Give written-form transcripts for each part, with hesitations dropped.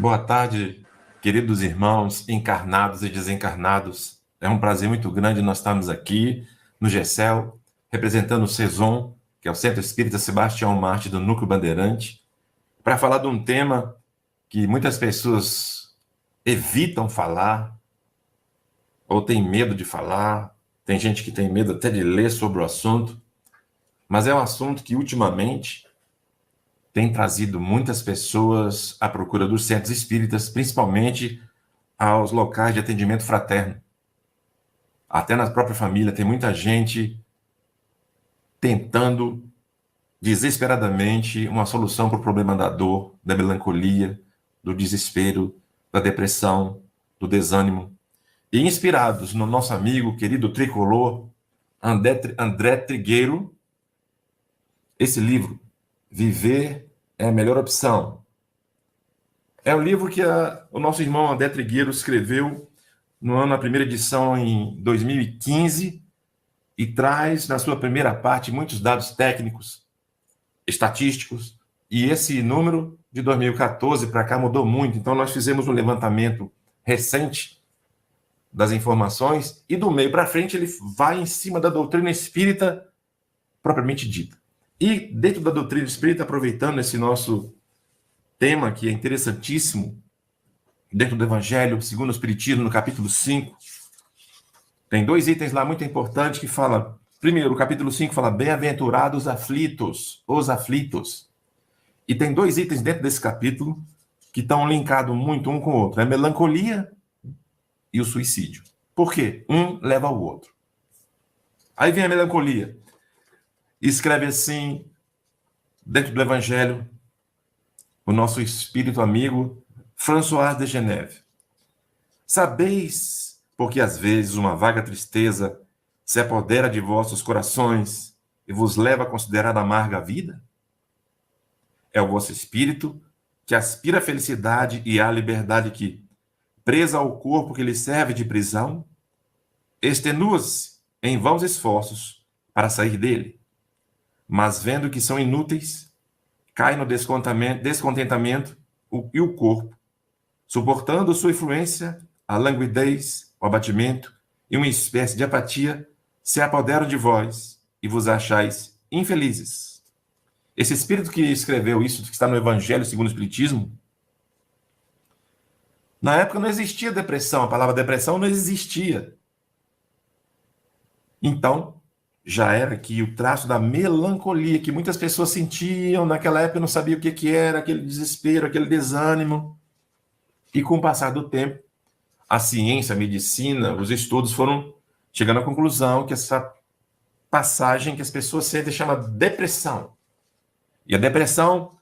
Boa tarde, queridos irmãos encarnados e desencarnados. É um prazer muito grande nós estarmos aqui no GECEL, representando o CESOM, que é o Centro Espírita Sebastião Marte do Núcleo Bandeirante, para falar de um tema que muitas pessoas evitam falar, ou têm medo de falar. Tem gente que tem medo até de ler sobre o assunto, mas é um assunto que ultimamente tem trazido muitas pessoas à procura dos centros espíritas, principalmente aos locais de atendimento fraterno. Até na própria família tem muita gente tentando desesperadamente uma solução para o problema da dor, da melancolia, do desespero, da depressão, do desânimo. E inspirados no nosso amigo, querido tricolor, André Trigueiro, esse livro, Viver é a Melhor Opção. É um livro que o nosso irmão André Trigueiro escreveu na primeira edição em 2015 e traz na sua primeira parte muitos dados técnicos, estatísticos, e esse número de 2014 para cá mudou muito. Então nós fizemos um levantamento recente das informações e do meio para frente ele vai em cima da doutrina espírita propriamente dita. E dentro da doutrina espírita, aproveitando esse nosso tema, que é interessantíssimo, dentro do Evangelho, segundo o Espiritismo, no capítulo 5, tem dois itens lá muito importantes que fala. Primeiro, o capítulo 5 fala, bem-aventurados os aflitos. E tem dois itens dentro desse capítulo que estão linkados muito um com o outro. É a melancolia e o suicídio. Por quê? Um leva ao outro. Aí vem a melancolia. Escreve assim, dentro do Evangelho, o nosso espírito amigo, François de Geneve. Sabeis, porque às vezes uma vaga tristeza se apodera de vossos corações e vos leva a considerar amarga a vida? É o vosso espírito que aspira à felicidade e à liberdade que, presa ao corpo que lhe serve de prisão, extenua-se em vãos esforços para sair dele. Mas vendo que são inúteis, cai no descontentamento e o corpo, suportando sua influência, a languidez, o abatimento e uma espécie de apatia, se apoderam de vós e vos achais infelizes. Esse espírito que escreveu isso, que está no Evangelho segundo o Espiritismo, na época não existia depressão, a palavra depressão não existia. Então, já era aqui o traço da melancolia que muitas pessoas sentiam naquela época, não sabia o que era, aquele desespero, aquele desânimo. E com o passar do tempo, a ciência, a medicina, os estudos foram chegando à conclusão que essa passagem que as pessoas sentem chama depressão. E a depressão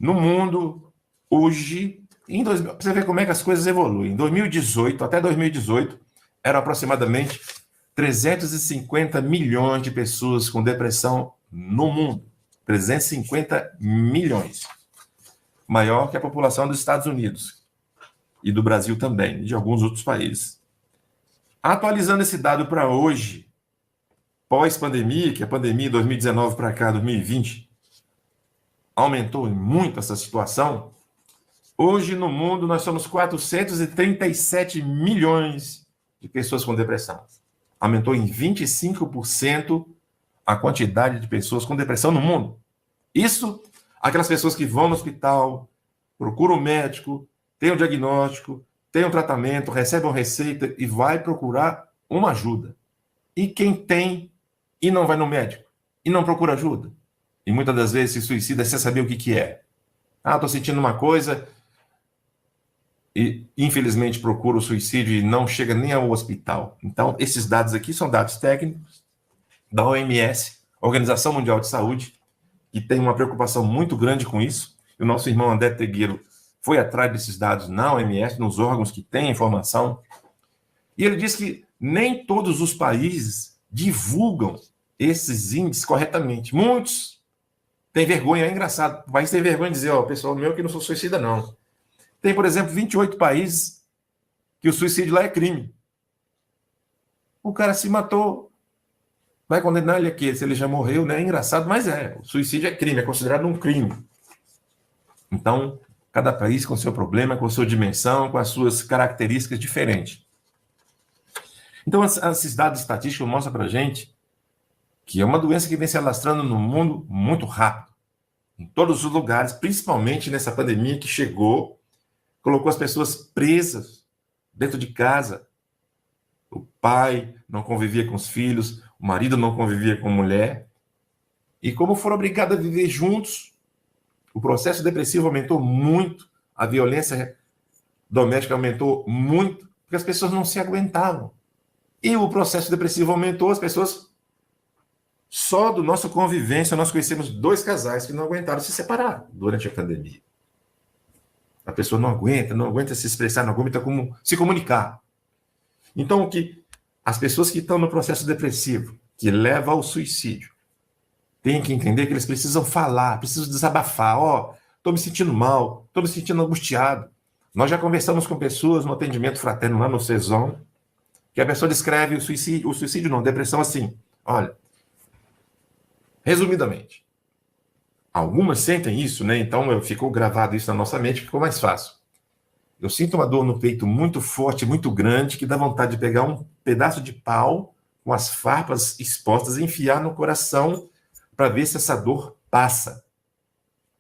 no mundo hoje, para você ver como é que as coisas evoluem. Em 2018, até 2018, eram aproximadamente 350 milhões de pessoas com depressão no mundo. 350 milhões. Maior que a população dos Estados Unidos. E do Brasil também, e de alguns outros países. Atualizando esse dado para hoje, pós-pandemia, que a pandemia 2019 para cá, 2020, aumentou muito essa situação. Hoje no mundo nós somos 437 milhões de pessoas com depressão. Aumentou em 25% a quantidade de pessoas com depressão no mundo. Isso, aquelas pessoas que vão no hospital, procuram um médico, têm um diagnóstico, têm um tratamento, recebem uma receita e vai procurar uma ajuda. E quem tem e não vai no médico e não procura ajuda? E muitas das vezes se suicida sem saber o que é. Ah, estou sentindo uma coisa, e, infelizmente, procura o suicídio e não chega nem ao hospital. Então, esses dados aqui são dados técnicos da OMS, Organização Mundial de Saúde, que tem uma preocupação muito grande com isso. E o nosso irmão André Trigueiro foi atrás desses dados na OMS, nos órgãos que têm informação, e ele diz que nem todos os países divulgam esses índices corretamente. Muitos têm vergonha, é engraçado, o país tem vergonha de dizer, ó, pessoal meu que não sou suicida, não. Tem, por exemplo, 28 países que o suicídio lá é crime. O cara se matou, vai condenar ele aqui, se ele já morreu, né? É engraçado, mas o suicídio é crime, é considerado um crime. Então, cada país com seu problema, com sua dimensão, com as suas características diferentes. Então, esses dados estatísticos mostram para a gente que é uma doença que vem se alastrando no mundo muito rápido, em todos os lugares, principalmente nessa pandemia que chegou, colocou as pessoas presas dentro de casa. O pai não convivia com os filhos, o marido não convivia com a mulher, e como foram obrigados a viver juntos, o processo depressivo aumentou muito, a violência doméstica aumentou muito, porque as pessoas não se aguentavam. E o processo depressivo aumentou, as pessoas... Só do nosso convivência, nós conhecemos 2 casais que não aguentaram se separar durante a pandemia. A pessoa não aguenta se expressar, não aguenta como se comunicar. Então, o que as pessoas que estão no processo depressivo, que leva ao suicídio, têm que entender que eles precisam falar, precisam desabafar. Ó, estou me sentindo mal, estou me sentindo angustiado. Nós já conversamos com pessoas no atendimento fraterno lá no CESOM, que a pessoa descreve o suicídio não, depressão assim. Olha, resumidamente, algumas sentem isso, né? Então ficou gravado isso na nossa mente, ficou mais fácil. Eu sinto uma dor no peito muito forte, muito grande, que dá vontade de pegar um pedaço de pau com as farpas expostas e enfiar no coração para ver se essa dor passa.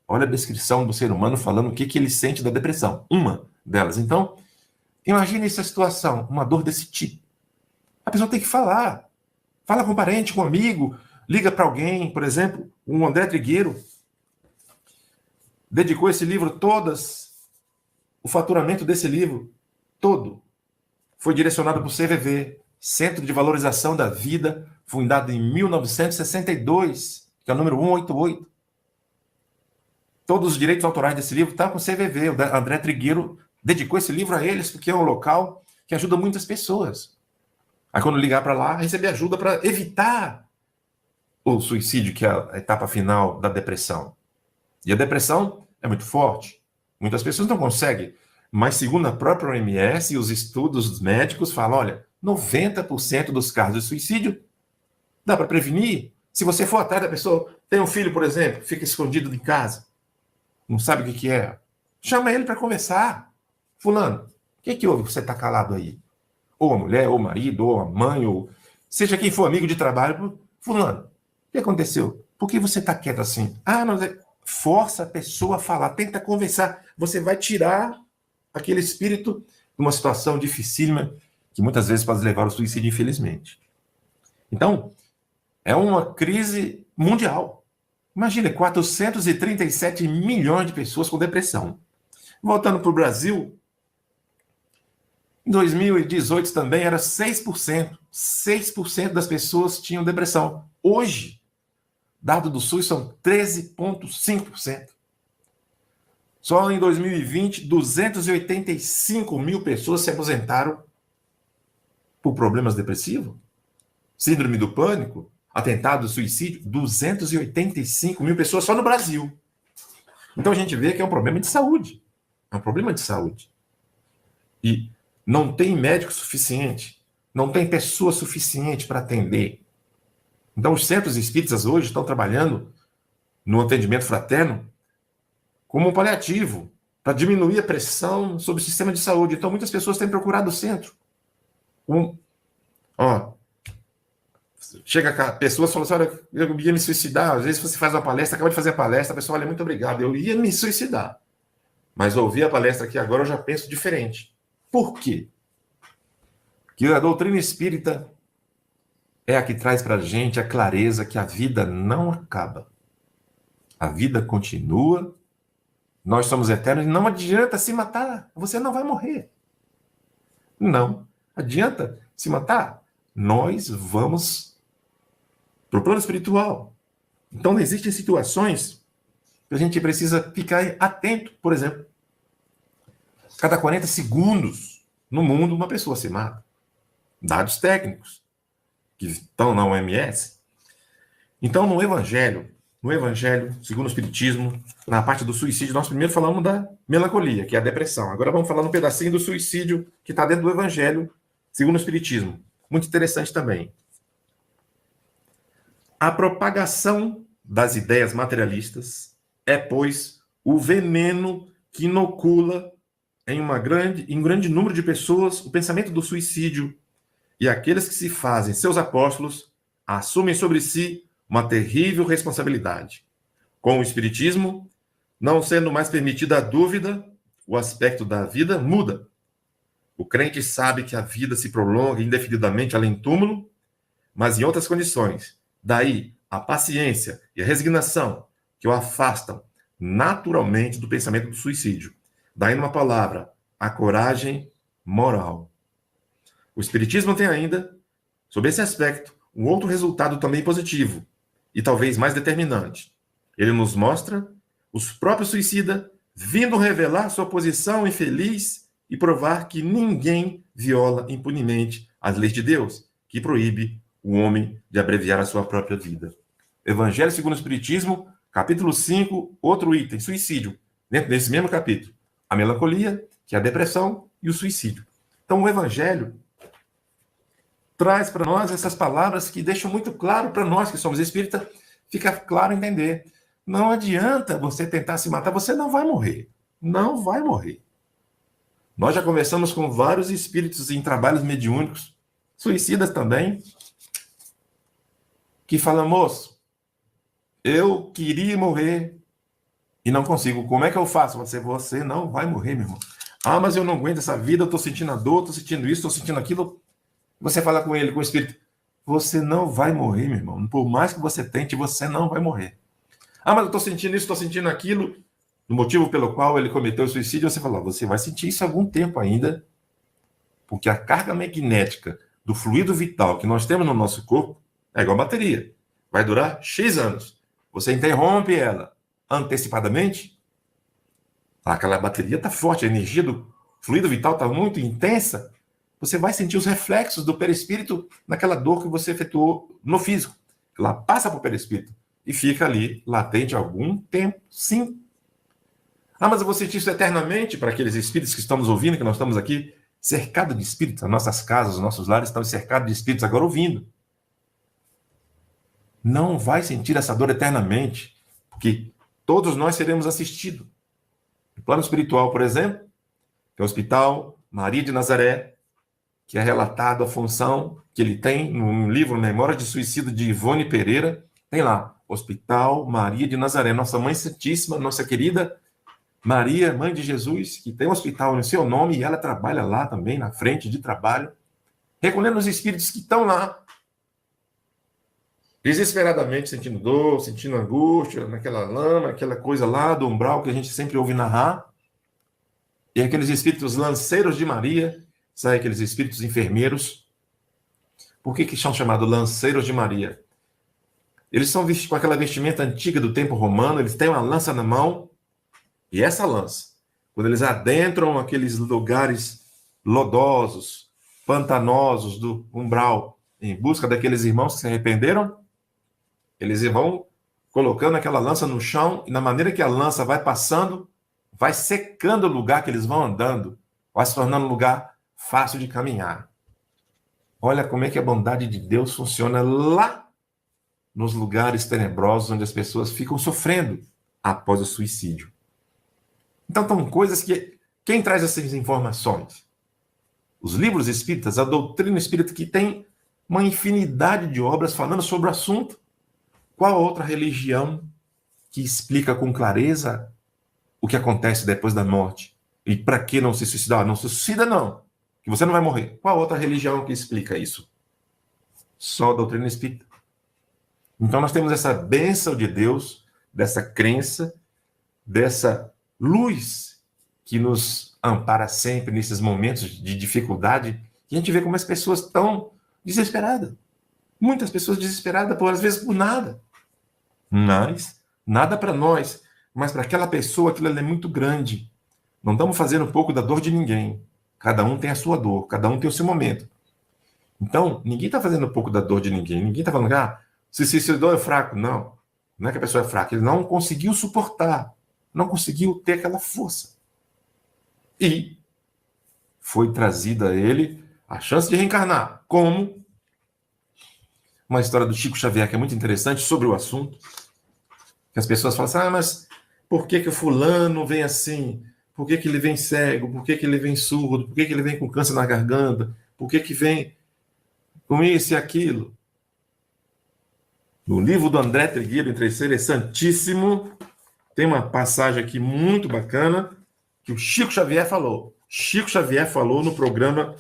Olha a descrição do ser humano falando o que ele sente da depressão. Uma delas. Então, imagine essa situação, uma dor desse tipo. A pessoa tem que falar. Fala com um parente, com um amigo, liga para alguém. Por exemplo, o André Trigueiro dedicou esse livro o faturamento desse livro todo foi direcionado para o CVV, Centro de Valorização da Vida, fundado em 1962, que é o número 188. Todos os direitos autorais desse livro estão com o CVV. O André Trigueiro dedicou esse livro a eles, porque é um local que ajuda muitas pessoas. Aí quando ligar para lá, receber ajuda para evitar o suicídio, que é a etapa final da depressão. E a depressão é muito forte. Muitas pessoas não conseguem. Mas segundo a própria OMS e os estudos médicos falam, olha, 90% dos casos de suicídio dá para prevenir. Se você for atrás da pessoa, tem um filho, por exemplo, fica escondido em casa, não sabe o que é, chama ele para conversar. Fulano, o que houve que você está calado aí? Ou a mulher, ou o marido, ou a mãe, ou seja quem for amigo de trabalho. Fulano, o que aconteceu? Por que você está quieto assim? Não, força a pessoa a falar, tenta conversar. Você vai tirar aquele espírito de uma situação dificílima que muitas vezes pode levar ao suicídio, infelizmente. Então, é uma crise mundial. Imagina, 437 milhões de pessoas com depressão. Voltando para o Brasil, em 2018 também era 6%. 6% das pessoas tinham depressão. Hoje, dado do SUS, são 13,5%. Só em 2020, 285 mil pessoas se aposentaram por problemas depressivos, síndrome do pânico, atentado, suicídio. 285 mil pessoas só no Brasil. Então a gente vê que é um problema de saúde. É um problema de saúde. E não tem médico suficiente, não tem pessoa suficiente para atender. Então os centros espíritas hoje estão trabalhando no atendimento fraterno como um paliativo, para diminuir a pressão sobre o sistema de saúde. Então, muitas pessoas têm procurado o centro. Chega cá, pessoas falam assim, olha, eu ia me suicidar. Às vezes você faz uma palestra, acaba de fazer a palestra, a pessoa, olha, muito obrigado, eu ia me suicidar. Mas ouvi a palestra aqui agora, eu já penso diferente. Por quê? Porque a doutrina espírita é a que traz para a gente a clareza que a vida não acaba. A vida continua nós somos eternos e não adianta se matar, você não vai morrer. Não adianta se matar, nós vamos para o plano espiritual. Então, existem situações que a gente precisa ficar atento. Por exemplo, cada 40 segundos no mundo uma pessoa se mata. Dados técnicos que estão na OMS. Então, no Evangelho, segundo o Espiritismo, na parte do suicídio, nós primeiro falamos da melancolia, que é a depressão. Agora vamos falar um pedacinho do suicídio que está dentro do Evangelho, segundo o Espiritismo. Muito interessante também. A propagação das ideias materialistas é, pois, o veneno que inocula em um grande número de pessoas o pensamento do suicídio, e aqueles que se fazem seus apóstolos assumem sobre si uma terrível responsabilidade. Com o Espiritismo, não sendo mais permitida a dúvida, o aspecto da vida muda. O crente sabe que a vida se prolonga indefinidamente além do túmulo, mas em outras condições. Daí a paciência e a resignação que o afastam naturalmente do pensamento do suicídio. Daí, numa palavra, a coragem moral. O Espiritismo tem ainda, sob esse aspecto, um outro resultado também positivo e talvez mais determinante. Ele nos mostra os próprios suicidas vindo revelar sua posição infeliz e provar que ninguém viola impunemente as leis de Deus, que proíbe o homem de abreviar a sua própria vida. Evangelho segundo o Espiritismo, capítulo 5, outro item, suicídio. Dentro desse mesmo capítulo, a melancolia, que é a depressão, e o suicídio. Então, o Evangelho traz para nós essas palavras que deixam muito claro para nós que somos espíritas, fica claro entender. Não adianta você tentar se matar, você não vai morrer. Não vai morrer. Nós já conversamos com vários espíritos em trabalhos mediúnicos, suicidas também, que falam, moço, eu queria morrer e não consigo. Como é que eu faço? Você não vai morrer, meu irmão. Ah, mas eu não aguento essa vida, eu estou sentindo a dor, estou sentindo isso, estou sentindo aquilo. Você fala com ele, com o espírito, você não vai morrer, meu irmão. Por mais que você tente, você não vai morrer. Ah, mas eu estou sentindo isso, estou sentindo aquilo. O motivo pelo qual ele cometeu o suicídio, você fala, você vai sentir isso algum tempo ainda, porque a carga magnética do fluido vital que nós temos no nosso corpo é igual a bateria. Vai durar X anos. Você interrompe ela antecipadamente, aquela bateria está forte, a energia do fluido vital está muito intensa, você vai sentir os reflexos do perispírito naquela dor que você efetuou no físico. Ela passa para o perispírito e fica ali latente algum tempo, sim. Ah, mas eu vou sentir isso eternamente para aqueles espíritos que estamos ouvindo, que nós estamos aqui cercados de espíritos, as nossas casas, os nossos lares estão cercados de espíritos agora ouvindo. Não vai sentir essa dor eternamente, porque todos nós seremos assistidos. No plano espiritual, por exemplo, que é o Hospital Maria de Nazaré, que é relatado a função que ele tem no livro Memórias de Suicídio de Ivone Pereira, tem lá, Hospital Maria de Nazaré, nossa Mãe Santíssima, nossa querida Maria, Mãe de Jesus, que tem um hospital no seu nome e ela trabalha lá também, na frente de trabalho, recolhendo os espíritos que estão lá, desesperadamente sentindo dor, sentindo angústia, naquela lama, aquela coisa lá do umbral que a gente sempre ouve narrar, e aqueles espíritos lanceiros de Maria, sabe, aqueles espíritos enfermeiros. Por que são chamados lanceiros de Maria? Eles são vestidos com aquela vestimenta antiga do tempo romano, eles têm uma lança na mão, e essa lança, quando eles adentram aqueles lugares lodosos, pantanosos do umbral, em busca daqueles irmãos que se arrependeram, eles vão colocando aquela lança no chão, e na maneira que a lança vai passando, vai secando o lugar que eles vão andando, vai se tornando um lugar fácil de caminhar. Olha como é que a bondade de Deus funciona lá nos lugares tenebrosos onde as pessoas ficam sofrendo após o suicídio. Então, são coisas que... Quem traz essas informações? Os livros espíritas, a doutrina espírita, que tem uma infinidade de obras falando sobre o assunto. Qual outra religião que explica com clareza o que acontece depois da morte? E para que não se suicidar? Não se suicida, não. Que você não vai morrer. Qual outra religião que explica isso? Só a doutrina espírita. Então nós temos essa bênção de Deus, dessa crença, dessa luz que nos ampara sempre nesses momentos de dificuldade, e a gente vê como as pessoas estão desesperadas. Muitas pessoas desesperadas, às vezes por nada. Mas nada para nós, mas para aquela pessoa aquilo é muito grande. Não estamos fazendo um pouco da dor de ninguém. Cada um tem a sua dor, cada um tem o seu momento. Então, ninguém está fazendo um pouco da dor de ninguém. Ninguém está falando, se suicidou é fraco. Não, não é que a pessoa é fraca. Ele não conseguiu suportar, não conseguiu ter aquela força. E foi trazida a ele a chance de reencarnar. Como? Uma história do Chico Xavier que é muito interessante sobre o assunto. Que as pessoas falam assim, mas por que o fulano vem assim? Por que ele vem cego? Por que ele vem surdo? Por que ele vem com câncer na garganta? Por que vem com isso e aquilo? No livro do André Trigueiro, Interessantíssimo, tem uma passagem aqui muito bacana que o Chico Xavier falou. Chico Xavier falou no programa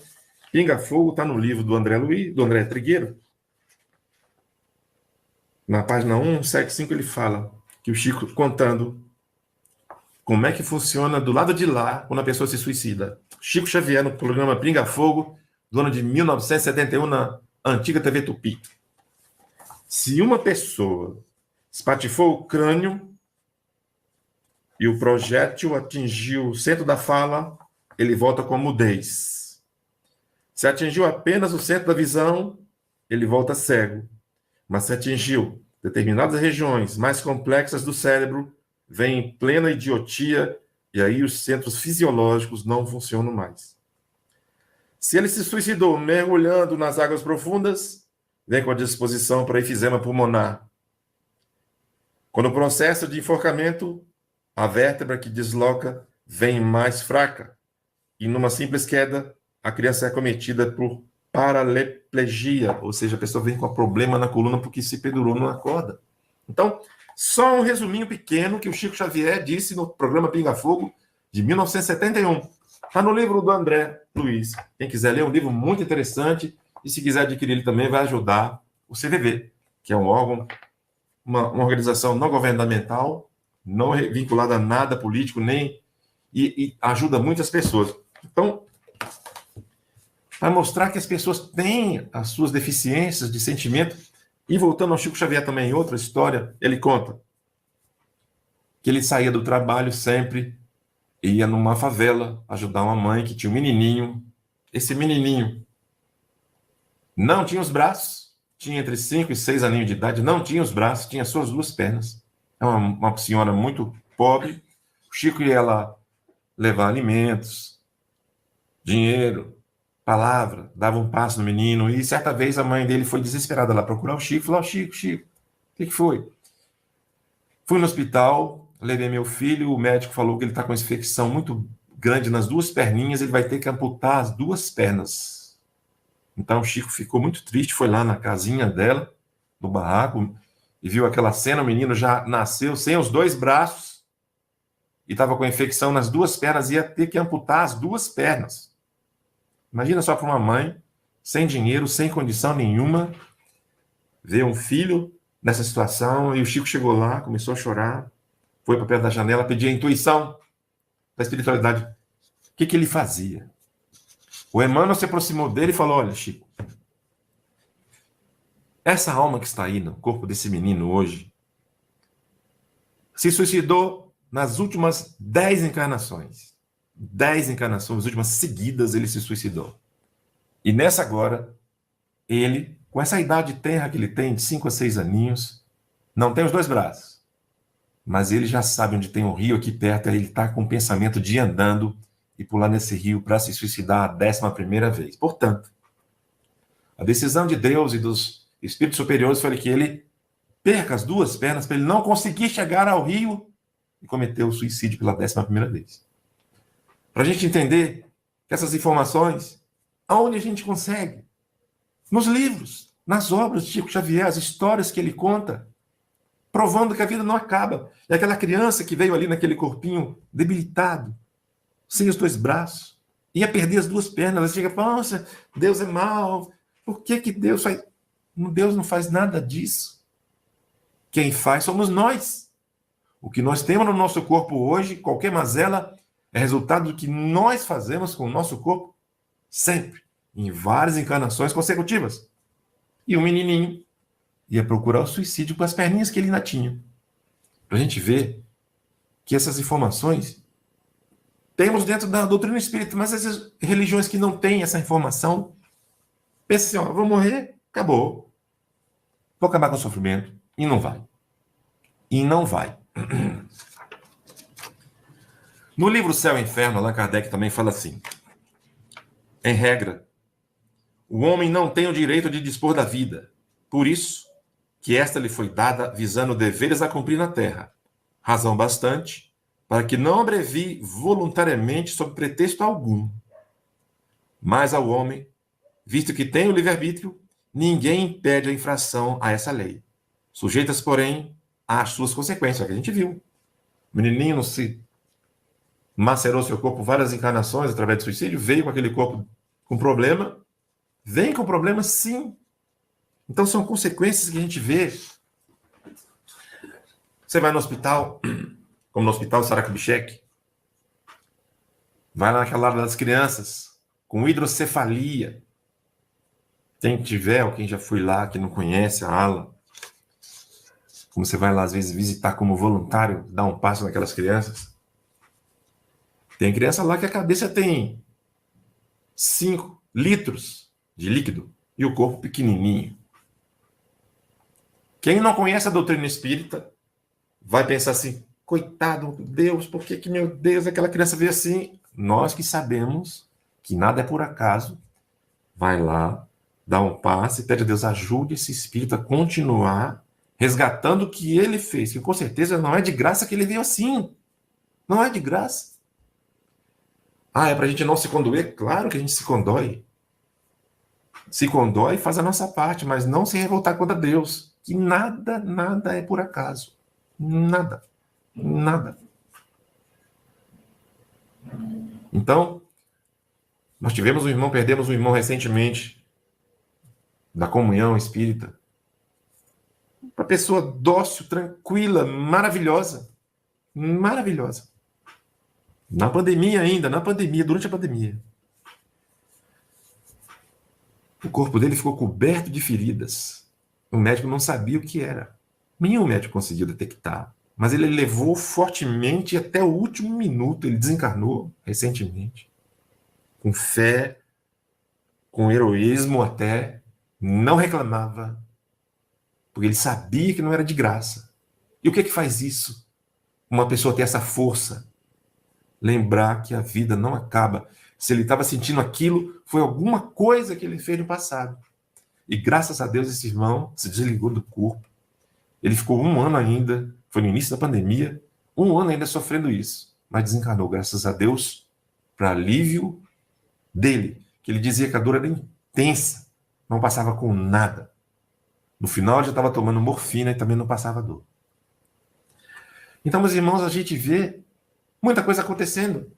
Pinga Fogo, está no livro do André Trigueiro. Na página 175 ele fala que o Chico contando como é que funciona do lado de lá quando a pessoa se suicida. Chico Xavier no programa Pinga Fogo, do ano de 1971, na antiga TV Tupi. Se uma pessoa espatifou o crânio e o projétil atingiu o centro da fala, ele volta com mudez. Se atingiu apenas o centro da visão, ele volta cego. Mas se atingiu determinadas regiões mais complexas do cérebro, vem em plena idiotia e aí os centros fisiológicos não funcionam mais. Se ele se suicidou mergulhando nas águas profundas, vem com a disposição para efizema pulmonar. Quando o processo de enforcamento, a vértebra que desloca vem mais fraca e numa simples queda, a criança é acometida por paraplegia, ou seja, a pessoa vem com um problema na coluna porque se pendurou numa corda. Então, só um resuminho pequeno que o Chico Xavier disse no programa Pinga Fogo de 1971. Está no livro do André Luiz. Quem quiser ler, é um livro muito interessante e se quiser adquirir ele também vai ajudar o CVV, que é um órgão, uma organização não governamental, não vinculada a nada político, e ajuda muitas pessoas. Então, para mostrar que as pessoas têm as suas deficiências de sentimento. E voltando ao Chico Xavier também, outra história, ele conta que ele saía do trabalho sempre e ia numa favela ajudar uma mãe que tinha um menininho. Esse menininho não tinha os braços, tinha entre 5 e 6 aninhos de idade, não tinha os braços, tinha só as 2 pernas. É uma senhora muito pobre. O Chico ia lá levar alimentos, dinheiro, palavra, dava um passo no menino, e certa vez a mãe dele foi desesperada lá procurar o Chico, falou, Chico, o que foi? Fui no hospital, levei meu filho, o médico falou que ele está com uma infecção muito grande nas 2 perninhas, ele vai ter que amputar as 2 pernas. Então o Chico ficou muito triste, foi lá na casinha dela, no barraco, e viu aquela cena, o menino já nasceu sem os 2 braços, e estava com a infecção nas 2 pernas, ia ter que amputar as 2 pernas. Imagina só para uma mãe, sem dinheiro, sem condição nenhuma, ver um filho nessa situação, e o Chico chegou lá, começou a chorar, foi para perto da janela, pedir a intuição da espiritualidade. O que ele fazia? O Emmanuel se aproximou dele e falou, olha, Chico, essa alma que está aí no corpo desse menino hoje, se suicidou nas últimas 10 encarnações. 10 encarnações, as últimas seguidas, ele se suicidou. E nessa agora, ele, com essa idade tenra que ele tem, de 5 a 6 aninhos, não tem os 2 braços, mas ele já sabe onde tem um rio aqui perto, ele está com o pensamento de ir andando e pular nesse rio para se suicidar a 11ª vez. Portanto, a decisão de Deus e dos espíritos superiores foi que ele perca as 2 pernas para ele não conseguir chegar ao rio e cometer o suicídio pela 11ª vez. Para a gente entender que essas informações, aonde a gente consegue? Nos livros, nas obras de Chico Xavier, as histórias que ele conta, provando que a vida não acaba. E aquela criança que veio ali naquele corpinho debilitado, sem os 2 braços, ia perder as 2 pernas, ela chega e fala, nossa, Deus é mau, por que Deus faz? Deus não faz nada disso. Quem faz somos nós. O que nós temos no nosso corpo hoje, qualquer mazela, é resultado do que nós fazemos com o nosso corpo sempre, em várias encarnações consecutivas. E o menininho ia procurar o suicídio com as perninhas que ele ainda tinha. Para a gente ver que essas informações temos dentro da doutrina espírita, mas essas religiões que não têm essa informação, pensam assim, ó, vou morrer, acabou. Vou acabar com o sofrimento. E não vai. E não vai. No livro Céu e Inferno, Allan Kardec também fala assim, em regra, o homem não tem o direito de dispor da vida. Por isso que esta lhe foi dada visando deveres a cumprir na terra. Razão bastante para que não abrevie voluntariamente sob pretexto algum. Mas ao homem, visto que tem o livre-arbítrio, ninguém impede a infração a essa lei. Sujeitas, porém, às suas consequências, que a gente viu. O menininho não se macerou seu corpo várias encarnações através do suicídio, veio com aquele corpo com problema. Vem com problema, sim. Então são consequências que a gente vê. Você vai no hospital, como no Hospital Sara Kubitschek, vai lá naquela área das crianças, com hidrocefalia. Quem tiver, ou quem já foi lá, que não conhece a ala, como você vai lá, às vezes, visitar como voluntário, dar um passo naquelas crianças. Tem criança lá que a cabeça tem 5 litros de líquido e o corpo pequenininho. Quem não conhece a doutrina espírita vai pensar assim, coitado, Deus, por que, meu Deus, aquela criança veio assim? Nós que sabemos que nada é por acaso, vai lá, dá um passo e pede a Deus, ajude esse espírito a continuar resgatando o que ele fez, que com certeza não é de graça que ele veio assim. Não é de graça. Ah, é para a gente não se condoer? Claro que a gente se condói. Se condói e faz a nossa parte, mas não se revoltar contra Deus. Que nada, nada é por acaso. Nada. Nada. Então, nós perdemos um irmão recentemente da comunhão espírita. Uma pessoa dócil, tranquila, maravilhosa. Maravilhosa. Na pandemia ainda, durante a pandemia. O corpo dele ficou coberto de feridas. O médico não sabia o que era. Nenhum médico conseguiu detectar. Mas ele levou fortemente até o último minuto. Ele desencarnou recentemente. Com fé, com heroísmo até. Não reclamava. Porque ele sabia que não era de graça. E o que faz isso? Uma pessoa ter essa força. Lembrar que a vida não acaba. Se ele estava sentindo aquilo, foi alguma coisa que ele fez no passado. E graças a Deus esse irmão se desligou do corpo. Ele ficou 1 ano ainda, foi no início da pandemia, 1 ano ainda sofrendo isso. Mas desencarnou, graças a Deus, para alívio dele. Que ele dizia que a dor era intensa, não passava com nada. No final ele já estava tomando morfina e também não passava dor. Então, meus irmãos, a gente vê muita coisa acontecendo.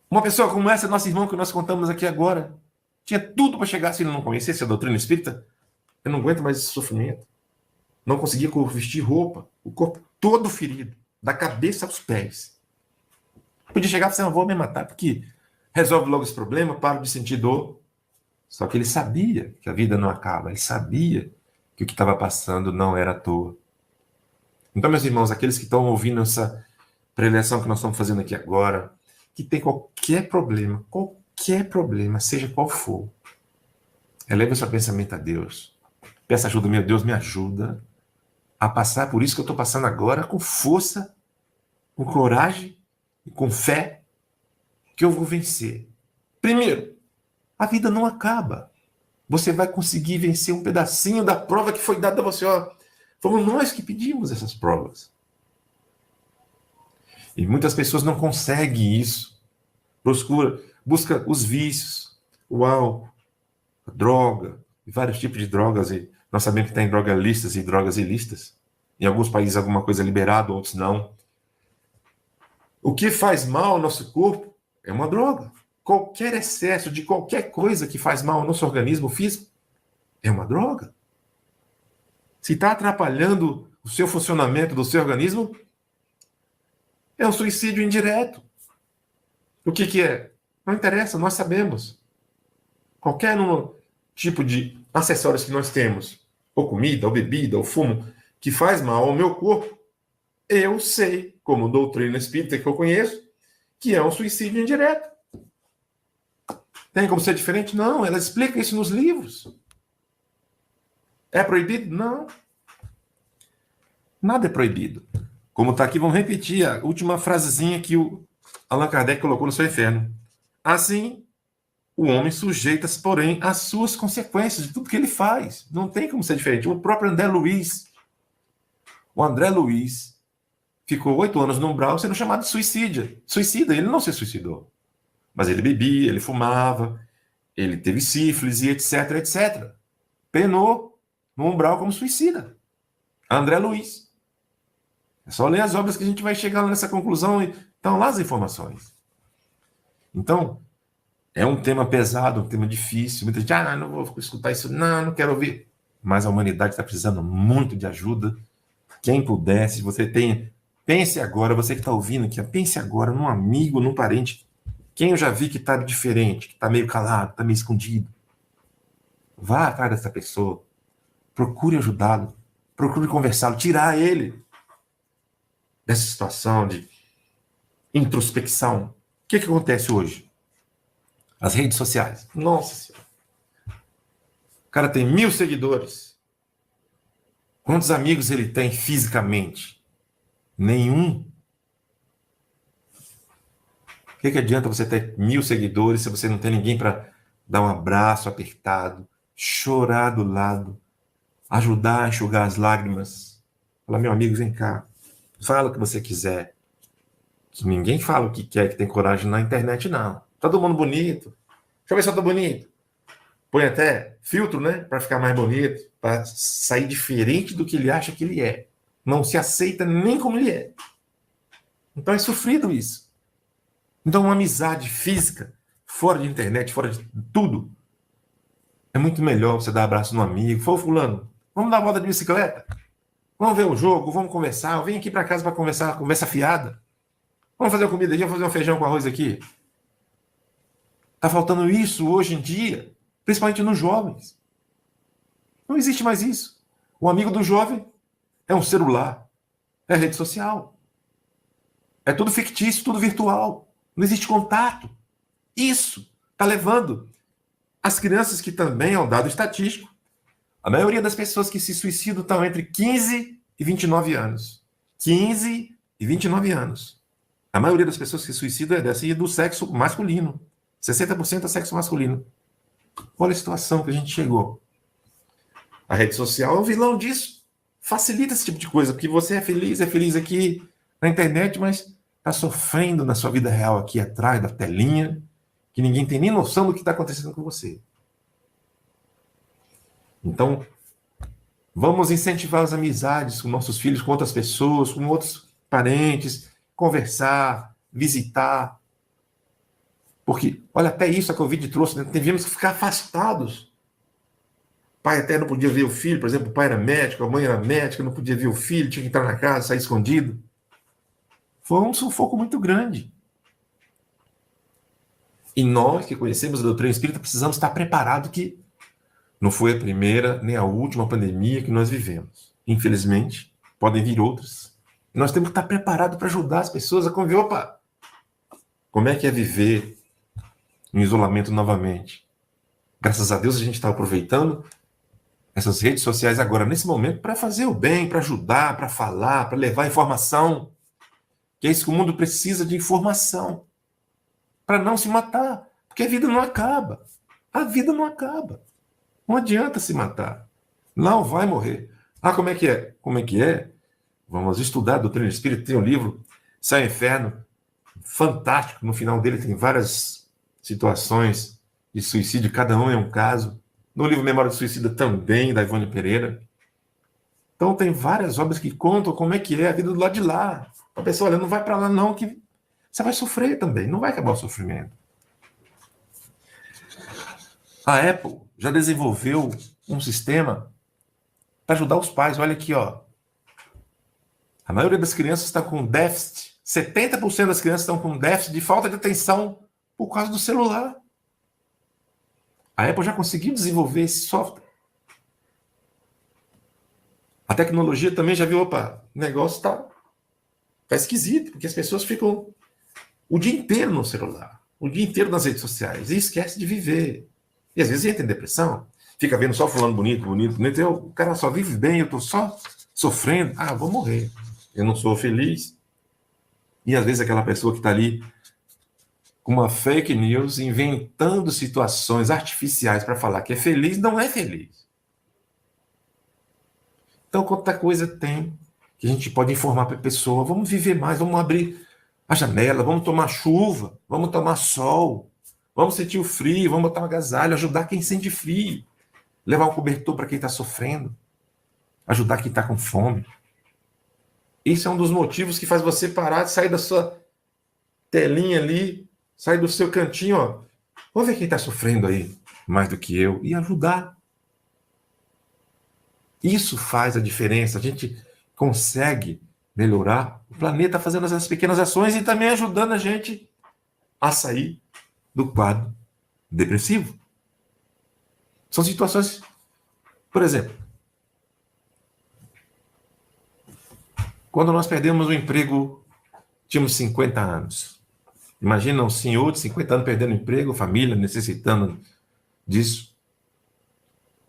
Uma pessoa como essa, nosso irmão que nós contamos aqui agora, tinha tudo para chegar, se ele não conhecesse a doutrina espírita, eu não aguento mais esse sofrimento. Não conseguia vestir roupa, o corpo todo ferido, da cabeça aos pés. Podia chegar e falar assim, eu vou me matar, porque resolve logo esse problema, paro de sentir dor. Só que ele sabia que a vida não acaba, ele sabia que o que estava passando não era à toa. Então, meus irmãos, aqueles que estão ouvindo essa preleção que nós estamos fazendo aqui agora, que tem qualquer problema, seja qual for, eleve o seu pensamento a Deus. Peça ajuda, meu Deus, me ajuda a passar por isso que eu estou passando agora com força, com coragem e com fé que eu vou vencer. Primeiro, a vida não acaba. Você vai conseguir vencer um pedacinho da prova que foi dada a você. Ó, fomos nós que pedimos essas provas. E muitas pessoas não conseguem isso. Busca os vícios, o álcool, a droga, e vários tipos de drogas. E nós sabemos que tem drogas lícitas e drogas ilícitas. Em alguns países alguma coisa é liberada, outros não. O que faz mal ao nosso corpo é uma droga. Qualquer excesso de qualquer coisa que faz mal ao nosso organismo físico é uma droga. Se está atrapalhando o seu funcionamento do seu organismo, É um suicídio indireto. O que que é? Não interessa, nós sabemos. Qualquer tipo de acessórios que nós temos, ou comida, ou bebida, ou fumo, que faz mal ao meu corpo, eu sei, como doutrina espírita que eu conheço, que é um suicídio indireto. Tem como ser diferente? Não, ela explica isso nos livros. É proibido? Não. Nada é proibido. Como está aqui, vamos repetir a última frasezinha que o Allan Kardec colocou no seu inferno. Assim, o homem sujeita-se, porém, às suas consequências de tudo que ele faz. Não tem como ser diferente. O próprio André Luiz, o André Luiz, ficou 8 anos no umbral sendo chamado de suicida. Ele não se suicidou. Mas ele bebia, ele fumava, ele teve sífilis e etc, etc. Penou no umbral como suicida. André Luiz. É só ler as obras que a gente vai chegar nessa conclusão e estão lá as informações. Então, é um tema pesado, um tema difícil. Muita gente, não vou escutar isso, não quero ouvir. Mas a humanidade está precisando muito de ajuda. Quem puder, se você tem... Pense agora, você que está ouvindo aqui, pense agora num amigo, num parente. Quem eu já vi que está diferente, que está meio calado, está meio escondido. Vá atrás dessa pessoa. Procure ajudá-lo. Procure conversá-lo, tirar ele dessa situação de introspecção. O que acontece hoje? As redes sociais. Nossa Senhora. O cara tem 1000 seguidores. Quantos amigos ele tem fisicamente? Nenhum. O que adianta você ter 1000 seguidores se você não tem ninguém para dar um abraço apertado, chorar do lado, ajudar a enxugar as lágrimas? Falar, meu amigo, vem cá. Fala o que você quiser. Que ninguém fala o que quer, que tem coragem na internet, não. Todo mundo bonito. Deixa eu ver se eu tô bonito. Põe até filtro, né? Para ficar mais bonito, para sair diferente do que ele acha que ele é. Não se aceita nem como ele é. Então é sofrido isso. Então uma amizade física, fora de internet, fora de tudo, é muito melhor você dar abraço no amigo. Foi fulano, vamos dar uma volta de bicicleta? Vamos ver o jogo, vamos conversar. Vem aqui para casa para conversar, conversa fiada. Vamos fazer uma comida aqui, vamos fazer um feijão com arroz aqui. Está faltando isso hoje em dia, principalmente nos jovens. Não existe mais isso. O amigo do jovem é um celular, é rede social. É tudo fictício, tudo virtual. Não existe contato. Isso está levando as crianças, que também é um dado estatístico, a maioria das pessoas que se suicidam estão entre 15 e 29 anos. 15 e 29 anos. A maioria das pessoas que se suicidam é do sexo masculino. 60% é sexo masculino. Olha a situação que a gente chegou. A rede social é o vilão disso. Facilita esse tipo de coisa, porque você é feliz aqui na internet, mas está sofrendo na sua vida real aqui atrás da telinha, que ninguém tem nem noção do que está acontecendo com você. Então, vamos incentivar as amizades com nossos filhos, com outras pessoas, com outros parentes, conversar, visitar. Porque, olha, até isso a Covid trouxe, né? Tivemos que ficar afastados. O pai até não podia ver o filho, por exemplo, o pai era médico, a mãe era médica, não podia ver o filho, tinha que entrar na casa, sair escondido. Foi um sufoco muito grande. E nós, que conhecemos a doutrina espírita, precisamos estar preparados que não foi a primeira nem a última pandemia que nós vivemos. Infelizmente, podem vir outras. E nós temos que estar preparados para ajudar as pessoas a conviver. Opa, como é que é viver em isolamento novamente? Graças a Deus a gente está aproveitando essas redes sociais agora, nesse momento, para fazer o bem, para ajudar, para falar, para levar informação. Que é isso que o mundo precisa, de informação. Para não se matar. Porque a vida não acaba. A vida não acaba. Não adianta se matar. Não vai morrer. Como é que é? Como é que é? Vamos estudar a doutrina espírita. Tem um livro, Céu e Inferno, fantástico. No final dele tem várias situações de suicídio, cada um é um caso. No livro Memória do Suicida também, da Ivone Pereira. Então tem várias obras que contam como é que é a vida do lado de lá. A pessoa, olha, não vai para lá não, que você vai sofrer também. Não vai acabar o sofrimento. A Apple já desenvolveu um sistema para ajudar os pais. Olha aqui, ó. A maioria das crianças está com déficit 70% das crianças estão com déficit de falta de atenção por causa do celular. A Apple já conseguiu desenvolver esse software. A tecnologia também já viu, opa, o negócio tá esquisito, porque as pessoas ficam o dia inteiro no celular, o dia inteiro nas redes sociais, e esquece de viver. E às vezes entra em depressão, fica vendo só fulano bonito, e o cara só vive bem, eu tô só sofrendo, vou morrer, eu não sou feliz. E às vezes aquela pessoa que está ali com uma fake news, inventando situações artificiais para falar que é feliz, não é feliz. Então, quanta coisa tem que a gente pode informar para a pessoa, vamos viver mais, vamos abrir a janela, vamos tomar chuva, vamos tomar sol, vamos sentir o frio, vamos botar um agasalho, ajudar quem sente frio, levar um cobertor para quem está sofrendo, ajudar quem está com fome. Isso é um dos motivos que faz você parar de sair da sua telinha ali, sair do seu cantinho, ó. Vamos ver quem está sofrendo aí mais do que eu e ajudar. Isso faz a diferença. A gente consegue melhorar o planeta fazendo essas pequenas ações e também ajudando a gente a sair do quadro depressivo. São situações, por exemplo, quando nós perdemos o emprego, tínhamos 50 anos. Imagina um senhor de 50 anos perdendo emprego, família necessitando disso.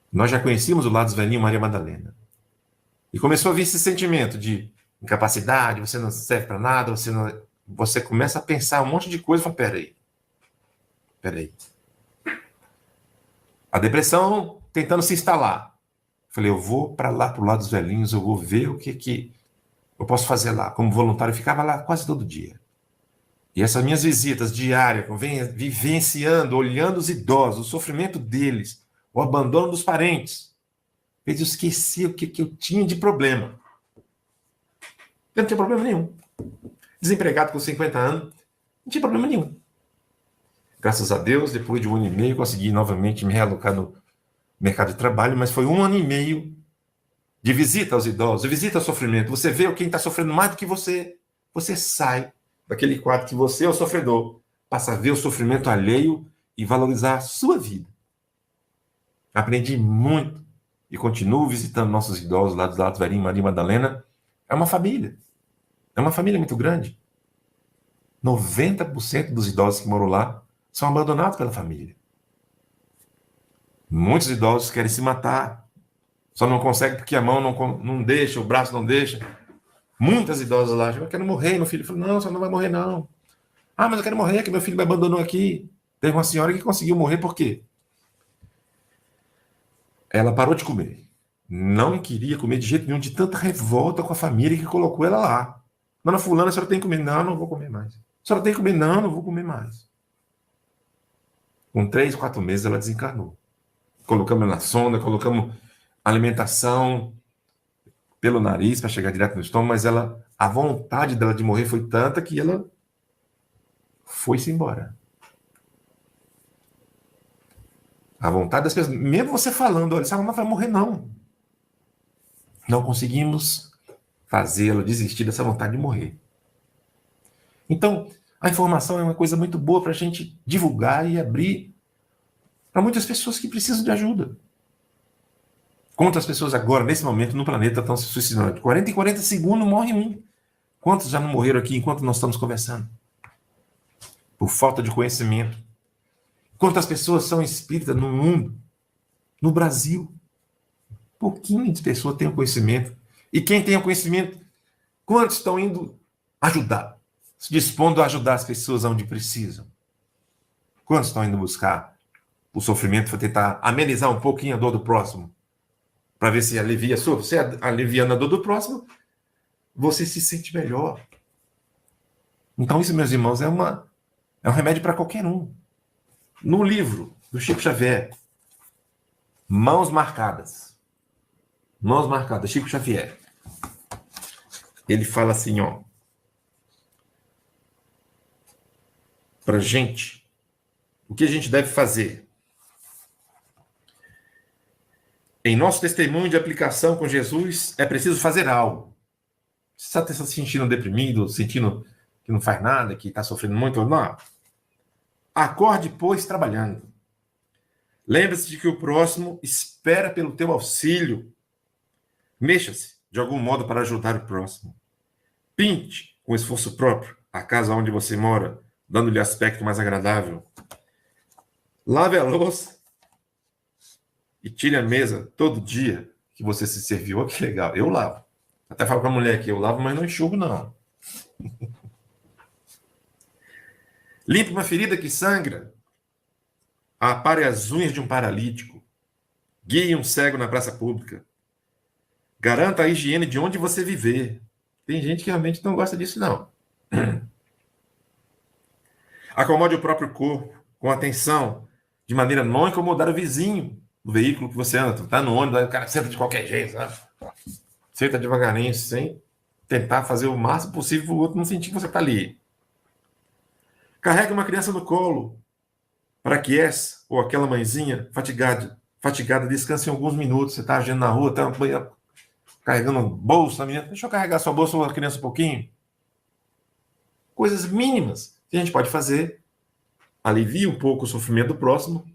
Nós já conhecíamos o lado dos velhinhos Maria Madalena. E começou a vir esse sentimento de incapacidade, você não serve para nada, você começa a pensar um monte de coisa e fala, peraí. A depressão tentando se instalar. Falei, eu vou para lá, para o lado dos velhinhos, eu vou ver o que eu posso fazer lá. Como voluntário, eu ficava lá quase todo dia. E essas minhas visitas diárias, eu venho vivenciando, olhando os idosos, o sofrimento deles, o abandono dos parentes, fez eu esquecer o que eu tinha de problema. Eu não tinha problema nenhum. Desempregado com 50 anos, não tinha problema nenhum. Graças a Deus, depois de 1 ano e meio, consegui novamente me realocar no mercado de trabalho, mas foi 1 ano e meio de visita aos idosos, de visita ao sofrimento. Você vê quem está sofrendo mais do que você, você sai daquele quadro que você é o sofredor, passa a ver o sofrimento alheio e valorizar a sua vida. Aprendi muito e continuo visitando nossos idosos lá dos lados velhinho, Maria Madalena. É uma família muito grande. 90% dos idosos que moram lá são abandonados pela família. Muitos idosos querem se matar, só não conseguem porque a mão não deixa, o braço não deixa. Muitas idosas lá, eu quero morrer, meu filho. Eu falei, não, você não vai morrer, não. Mas eu quero morrer, que meu filho me abandonou aqui. Teve uma senhora que conseguiu morrer, por quê? Ela parou de comer. Não queria comer de jeito nenhum, de tanta revolta com a família que colocou ela lá. Dona fulana, a senhora tem que comer? Não, não vou comer mais. A senhora tem que comer? Não, não vou comer mais. Com 3, 4 meses ela desencarnou. Colocamos na sonda, colocamos alimentação pelo nariz para chegar direto no estômago, mas a vontade dela de morrer foi tanta que ela foi-se embora. A vontade das pessoas, mesmo você falando, olha, essa mamãe vai morrer, não. Não conseguimos fazê-lo desistir dessa vontade de morrer. Então, a informação é uma coisa muito boa para a gente divulgar e abrir para muitas pessoas que precisam de ajuda. Quantas pessoas agora, nesse momento, no planeta estão se suicidando? De 40 em 40 segundos morre um. Quantos já não morreram aqui enquanto nós estamos conversando? Por falta de conhecimento. Quantas pessoas são espíritas no mundo? No Brasil. Pouquinho de pessoas têm o conhecimento. E quem tem o conhecimento, quantos estão indo ajudar? Se dispondo a ajudar as pessoas onde precisam? Quantos estão indo buscar o sofrimento para tentar amenizar um pouquinho a dor do próximo? Para ver se alivia a sua. Você aliviando a dor do próximo, você se sente melhor. Então isso, meus irmãos, é um remédio para qualquer um. No livro do Chico Xavier, Mãos Marcadas, Chico Xavier, ele fala assim, ó, para gente, o que a gente deve fazer? Em nosso testemunho de aplicação com Jesus, é preciso fazer algo. Você está se sentindo deprimido, sentindo que não faz nada, que está sofrendo muito. Não. Acorde, pois, trabalhando. Lembre-se de que o próximo espera pelo teu auxílio. Mexa-se, de algum modo, para ajudar o próximo. Pinte, com esforço próprio, a casa onde você mora, dando-lhe aspecto mais agradável. Lave a louça e tire a mesa todo dia que você se serviu. Oh, que legal, eu lavo. Até falo para a mulher aqui, eu lavo, mas não enxugo, não. Limpe uma ferida que sangra. Apare as unhas de um paralítico. Guie um cego na praça pública. Garanta a higiene de onde você viver. Tem gente que realmente não gosta disso, não. Acomode o próprio corpo com atenção, de maneira a não incomodar o vizinho do veículo que você anda. Tu tá no ônibus, aí o cara senta de qualquer jeito, sabe? Senta devagarinho, sem tentar fazer o máximo possível para o outro não sentir que você está ali. Carrega uma criança no colo, para que essa ou aquela mãezinha fatigada descanse em alguns minutos. Você está agindo na rua, está carregando um bolso na menina. Deixa eu carregar sua bolsa ou a criança um pouquinho. Coisas mínimas que a gente pode fazer, alivia um pouco o sofrimento do próximo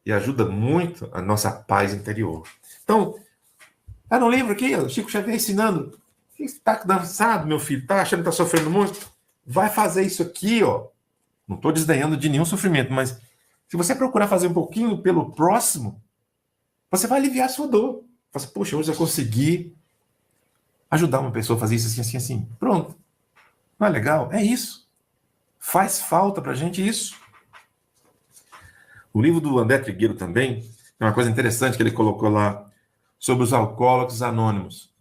e ajuda muito a nossa paz interior. Então, tá no livro aqui, o Chico Xavier ensinando. Está cansado, meu filho? Está achando que está sofrendo muito? Vai fazer isso aqui, ó. Não estou desdenhando de nenhum sofrimento, mas se você procurar fazer um pouquinho pelo próximo, você vai aliviar a sua dor. Você, poxa, hoje eu consegui ajudar uma pessoa a fazer isso assim, assim, assim. Pronto. Não é legal? É isso. Faz falta para a gente isso. O livro do André Trigueiro também tem uma coisa interessante que ele colocou lá sobre os alcoólatras anônimos.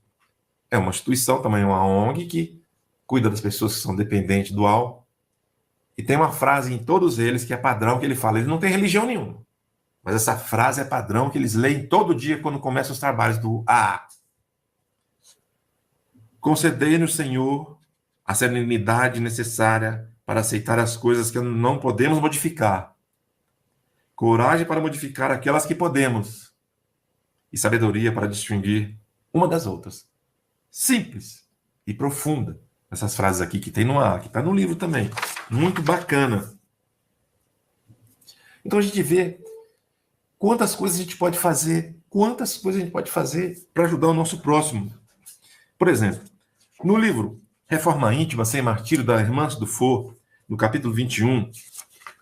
É uma instituição, também uma ONG, que cuida das pessoas que são dependentes do álcool. E tem uma frase em todos eles que é padrão que ele fala. Eles não têm religião nenhuma. Mas essa frase é padrão que eles leem todo dia quando começam os trabalhos do AA. Concedei-nos, Senhor, a serenidade necessária para aceitar as coisas que não podemos modificar. Coragem para modificar aquelas que podemos. E sabedoria para distinguir uma das outras. Simples e profunda. Essas frases aqui que tem no AA, que está no livro também. Muito bacana. Então a gente vê quantas coisas a gente pode fazer, para ajudar o nosso próximo. Por exemplo, no livro Reforma Íntima Sem Martírio, da Hermance Dufour, no capítulo 21,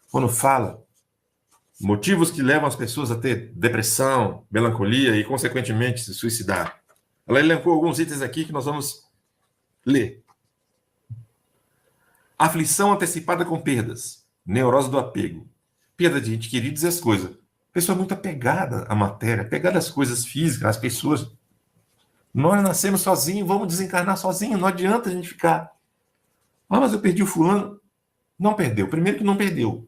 quando fala motivos que levam as pessoas a ter depressão, melancolia e, consequentemente, se suicidar. Ela elencou alguns itens aqui que nós vamos ler. Aflição antecipada com perdas, neurose do apego, perda de ente queridos e as coisas. Pessoa muito apegada à matéria, apegada às coisas físicas, às pessoas. Nós nascemos sozinhos, vamos desencarnar sozinhos, não adianta a gente ficar. Ah, mas eu perdi o fulano. Não perdeu. Primeiro que não perdeu.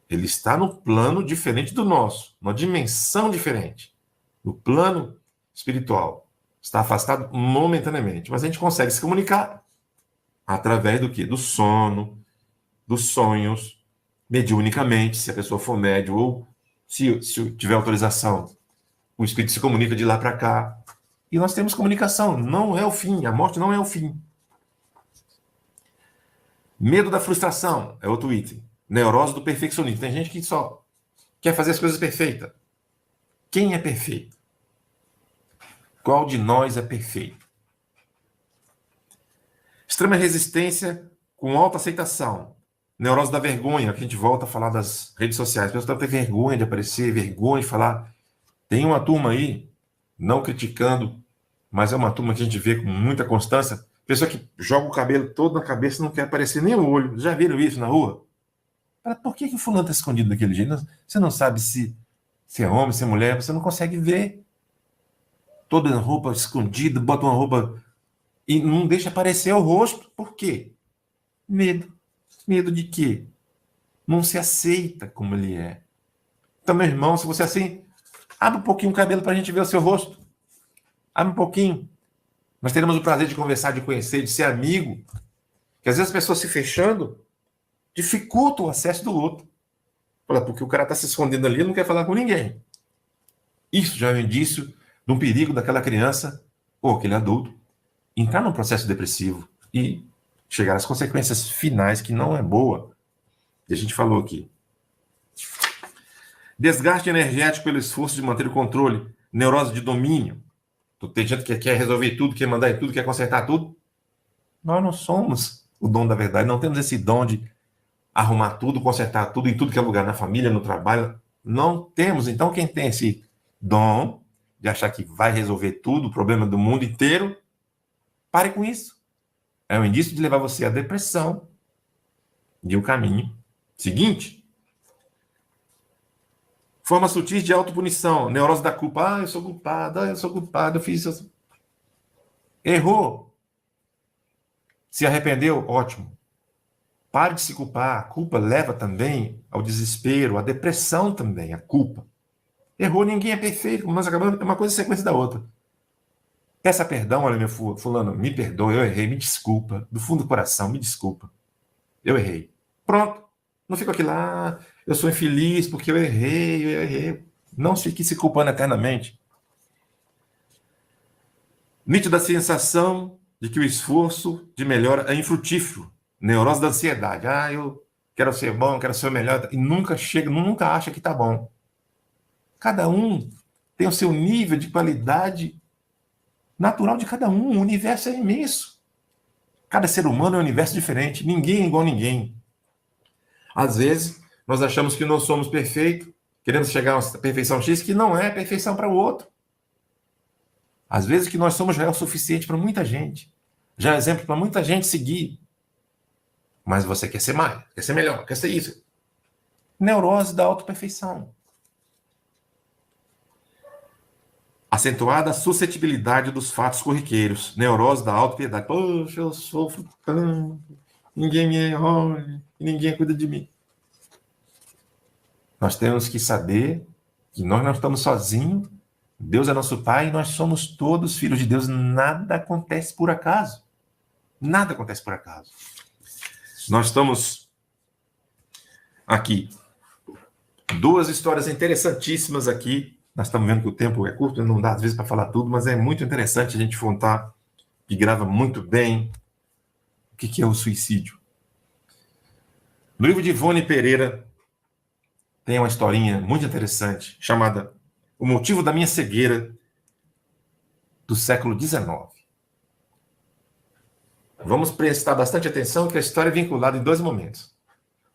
Ele está no plano diferente do nosso, numa dimensão diferente. No plano espiritual. Está afastado momentaneamente, mas a gente consegue se comunicar através do quê? Do sono, dos sonhos, mediunicamente, se a pessoa for médium, ou se tiver autorização, o espírito se comunica de lá para cá. E nós temos comunicação, não é o fim, a morte não é o fim. Medo da frustração é outro item. Neurose do perfeccionismo. Tem gente que só quer fazer as coisas perfeitas. Quem é perfeito? Qual de nós é perfeito? Extrema resistência com alta aceitação. Neurose da vergonha, que a gente volta a falar das redes sociais. A pessoa tem vergonha de aparecer, vergonha de falar. Tem uma turma aí, não criticando, mas é uma turma que a gente vê com muita constância. Pessoa que joga o cabelo todo na cabeça e não quer aparecer nem o olho. Já viram isso na rua? Por que o fulano está escondido daquele jeito? Você não sabe se é homem, se é mulher, você não consegue ver. Toda roupa escondida, bota uma roupa e não deixa aparecer o rosto. Por quê? Medo. Medo de quê? Não se aceita como ele é. Então, meu irmão, se você assim, abre um pouquinho o cabelo para a gente ver o seu rosto. Abre um pouquinho. Nós teremos o prazer de conversar, de conhecer, de ser amigo. Que às vezes as pessoas se fechando dificultam o acesso do outro. Porque o cara está se escondendo ali e não quer falar com ninguém. Isso já é um indício de um perigo daquela criança ou aquele adulto entrar num processo depressivo e chegar às consequências finais, que não é boa. E a gente falou aqui. Desgaste energético pelo esforço de manter o controle, neurose de domínio. Tem gente que quer resolver tudo, quer mandar em tudo, quer consertar tudo. Nós não somos o dono da verdade, não temos esse dom de arrumar tudo, consertar tudo, em tudo que é lugar, na família, no trabalho. Não temos. Então, quem tem esse dom de achar que vai resolver tudo, o problema do mundo inteiro, pare com isso. É um indício de levar você à depressão. E o caminho seguinte: formas sutis de autopunição, neurose da culpa. Eu sou culpado, eu fiz isso. Errou. Se arrependeu? Ótimo. Pare de se culpar. A culpa leva também ao desespero, à depressão também, a culpa. Errou, ninguém é perfeito, como nós acabamos, é uma coisa sequência da outra. Peça perdão, olha, meu fulano, me perdoa, eu errei, me desculpa, do fundo do coração, me desculpa. Eu errei. Pronto. Não fico aqui lá, eu sou infeliz porque eu errei. Não fique se culpando eternamente. Nítida sensação de que o esforço de melhora é infrutífero. Neurose da ansiedade. Eu quero ser bom, quero ser o melhor. E nunca chega, nunca acha que está bom. Cada um tem o seu nível de qualidade natural de cada um. O universo é imenso. Cada ser humano é um universo diferente. Ninguém é igual a ninguém. Às vezes, nós achamos que não somos perfeitos, queremos chegar a uma perfeição X que não é perfeição para o outro. Às vezes que nós somos já é o suficiente para muita gente. Já é exemplo para muita gente seguir. Mas você quer ser mais, quer ser melhor, quer ser isso. Neurose da autoperfeição. Acentuada suscetibilidade dos fatos corriqueiros. Neurose da autopiedade. Poxa, eu sofro tanto. Ninguém me olha, ninguém cuida de mim. Nós temos que saber que nós não estamos sozinhos. Deus é nosso Pai e nós somos todos filhos de Deus. Nada acontece por acaso. Nada acontece por acaso. Nós estamos aqui. Duas histórias interessantíssimas aqui. Nós estamos vendo que o tempo é curto, não dá às vezes para falar tudo, mas é muito interessante a gente contar, que grava muito bem o que é o suicídio. No livro de Ivone Pereira tem uma historinha muito interessante chamada O Motivo da Minha Cegueira, do século XIX. Vamos prestar bastante atenção que a história é vinculada em dois momentos.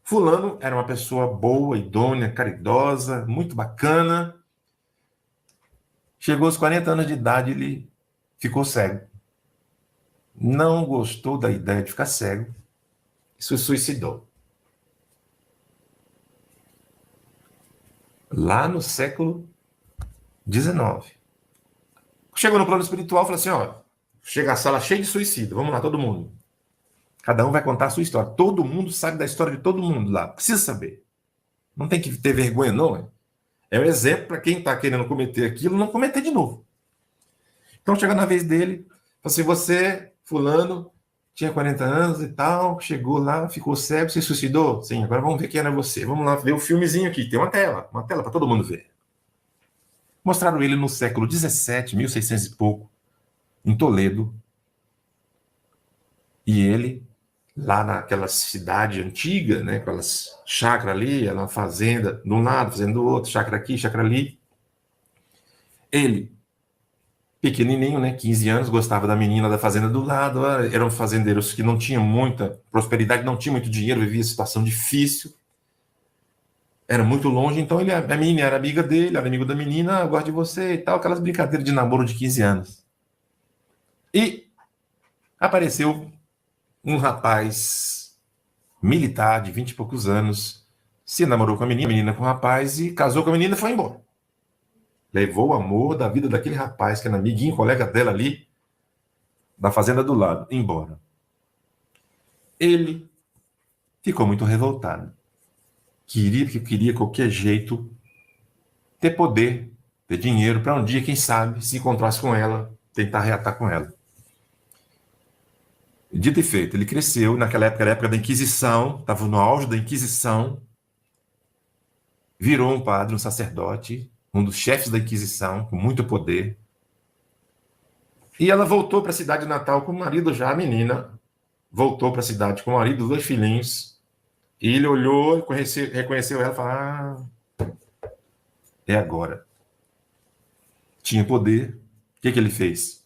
Fulano era uma pessoa boa, idônea, caridosa, muito bacana. Chegou aos 40 anos de idade, ele ficou cego. Não gostou da ideia de ficar cego e se suicidou. Lá no século XIX. Chegou no plano espiritual e falou assim, chega a sala cheia de suicídio, vamos lá, todo mundo. Cada um vai contar a sua história. Todo mundo sabe da história de todo mundo lá. Precisa saber. Não tem que ter vergonha, não. É um exemplo para quem está querendo cometer aquilo, não cometer de novo. Então, chega na vez dele, falou assim, você, fulano, tinha 40 anos e tal, chegou lá, ficou cego, se suicidou? Sim, agora vamos ver quem era você. Vamos lá ver o filmezinho aqui, tem uma tela para todo mundo ver. Mostraram ele no século XVII, 1600 e pouco, em Toledo. E ele, lá naquela cidade antiga, né, aquelas chácaras ali, uma fazenda de um lado, fazenda do outro, chácara aqui, chácara ali. Ele, pequenininho, né, 15 anos, gostava da menina da fazenda do lado, eram fazendeiros que não tinham muita prosperidade, não tinham muito dinheiro, vivia situação difícil, era muito longe, então ele, a menina era amiga dele, era amigo da menina, eu gosto de você e tal, aquelas brincadeiras de namoro de 15 anos. E apareceu um rapaz militar de 20 e poucos anos, se namorou com a menina com o rapaz e casou com a menina e foi embora. Levou o amor da vida daquele rapaz, que era amiguinho, colega dela ali, da fazenda do lado, embora. Ele ficou muito revoltado. Queria qualquer jeito ter poder, ter dinheiro, para um dia, quem sabe, se encontrasse com ela, tentar reatar com ela. Dito e feito, ele cresceu, naquela época, era a época da Inquisição, estava no auge da Inquisição, virou um padre, um sacerdote, um dos chefes da Inquisição, com muito poder. E ela voltou para a cidade natal com o marido já, a menina, voltou para a cidade com o marido, 2 filhinhos, e ele olhou, reconheceu ela e falou: ah, é agora. Tinha poder. O que ele fez?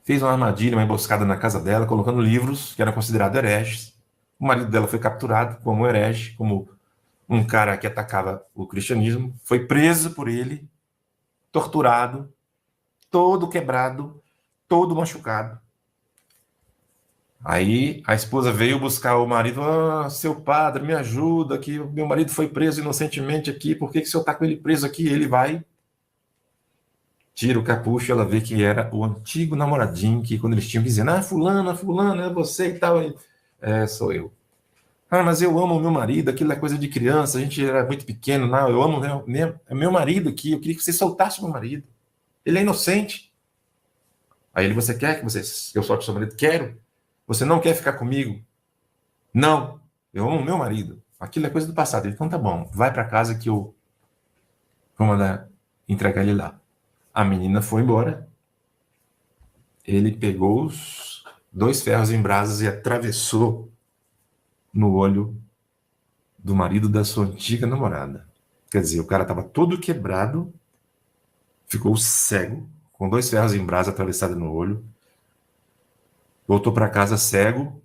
Fez uma armadilha, uma emboscada na casa dela, colocando livros que eram considerados hereges. O marido dela foi capturado como herege, como um cara que atacava o cristianismo. Foi preso por ele, torturado, todo quebrado, todo machucado. Aí a esposa veio buscar o marido: ah, seu padre, me ajuda, que meu marido foi preso inocentemente aqui, por que o senhor está com ele preso aqui? Ele vai, tira o capucho, ela vê que era o antigo namoradinho, que quando eles tinham dizendo: ah, fulano, é você e tal. É, sou eu. Ah, mas eu amo o meu marido, aquilo é coisa de criança, a gente era muito pequeno, não, eu amo meu marido aqui, eu queria que você soltasse meu marido. Ele é inocente. Aí ele: você quer que eu solte seu marido? Quero. Você não quer ficar comigo? Não. Eu amo meu marido. Aquilo é coisa do passado. Ele: então tá bom, vai para casa que eu vou mandar entregar ele lá. A menina foi embora. Ele pegou os 2 ferros em brasas e atravessou no olho do marido da sua antiga namorada. Quer dizer, o cara estava todo quebrado, ficou cego, com 2 ferros em brasa atravessados no olho, voltou para casa cego,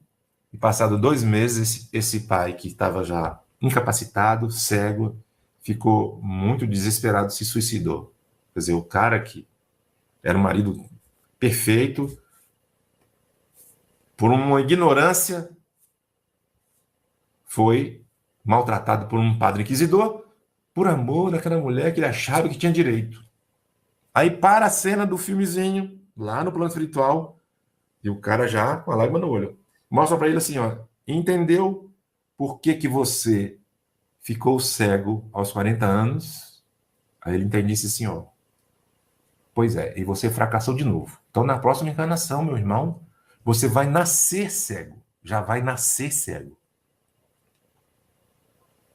e passado 2 meses, esse pai que estava já incapacitado, cego, ficou muito desesperado, se suicidou. Quer dizer, o cara que era um marido perfeito, por uma ignorância, foi maltratado por um padre inquisidor, por amor daquela mulher que ele achava que tinha direito. Aí para a cena do filmezinho, lá no plano espiritual, e o cara já com a lágrima no olho. Mostra para ele assim, ó: entendeu por que você ficou cego aos 40 anos? Aí ele entende isso assim, ó: pois é, e você fracassou de novo. Então na próxima encarnação, meu irmão, você vai nascer cego. Já vai nascer cego.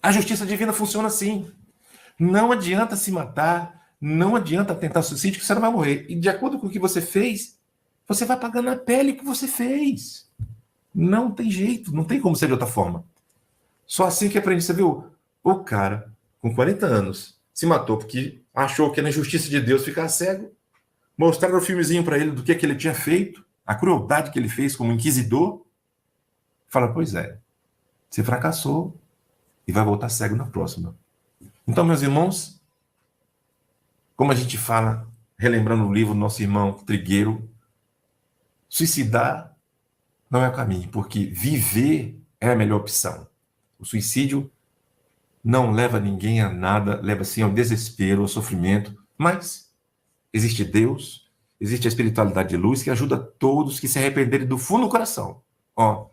A justiça divina funciona assim. Não adianta se matar, não adianta tentar suicídio, que você não vai morrer. E de acordo com o que você fez, você vai pagar na pele o que você fez. Não tem jeito, não tem como ser de outra forma. Só assim que aprende. Você viu? O cara, com 40 anos, se matou porque achou que era injustiça de Deus ficar cego. Mostraram o filmezinho para ele do que ele tinha feito, a crueldade que ele fez como inquisidor. Fala: pois é, você fracassou e vai voltar cego na próxima. Então, meus irmãos, como a gente fala, relembrando o livro do nosso irmão Trigueiro, suicidar não é o caminho, porque viver é a melhor opção. O suicídio não leva ninguém a nada, leva sim ao desespero, ao sofrimento, mas existe Deus, existe a espiritualidade de luz que ajuda todos que se arrependerem do fundo do coração. Ó,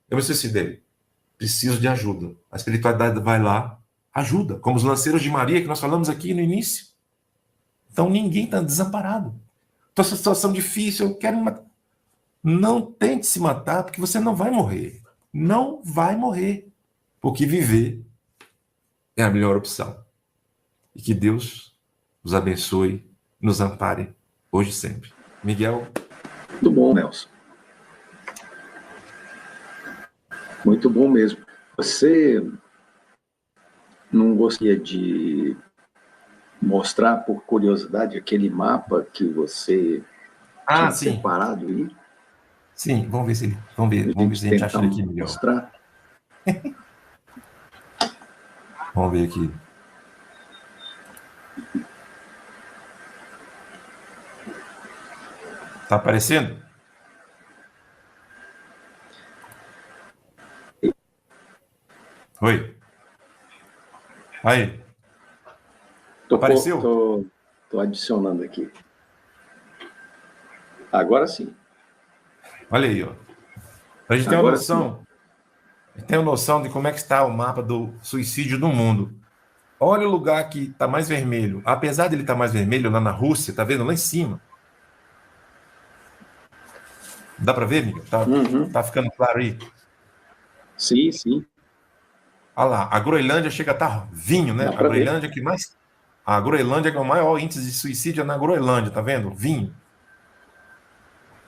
eu me suicidei, preciso de ajuda. A espiritualidade vai lá, ajuda, como os lanceiros de Maria que nós falamos aqui no início. Então ninguém está desamparado. Estou nessa situação difícil, eu quero matar. Não tente se matar, porque você não vai morrer. Não vai morrer. Porque viver é a melhor opção. E que Deus nos abençoe, nos ampare, hoje e sempre. Miguel? Muito bom, Nelson. Muito bom mesmo. Você não gostaria de mostrar, por curiosidade, aquele mapa que você tinha Sim. separado aí? Sim, vamos ver se a gente acha ele aqui, Miguel. Mostrar. Vamos ver aqui. Tá aparecendo? Oi. Aí. Apareceu? Tô adicionando aqui. Agora sim. Olha aí, ó. A gente tem uma noção. Tem uma noção de como é que está o mapa do suicídio no mundo. Olha o lugar que está mais vermelho. Apesar de ele estar mais vermelho lá na Rússia, tá vendo lá em cima? Dá para ver, Miguel? Tá ficando claro aí? Sim, sim. Olha lá, a Groenlândia chega a estar vinho, né? A Groenlândia que mais... A Groenlândia que é o maior índice de suicídio é na Groenlândia, tá vendo? Vinho.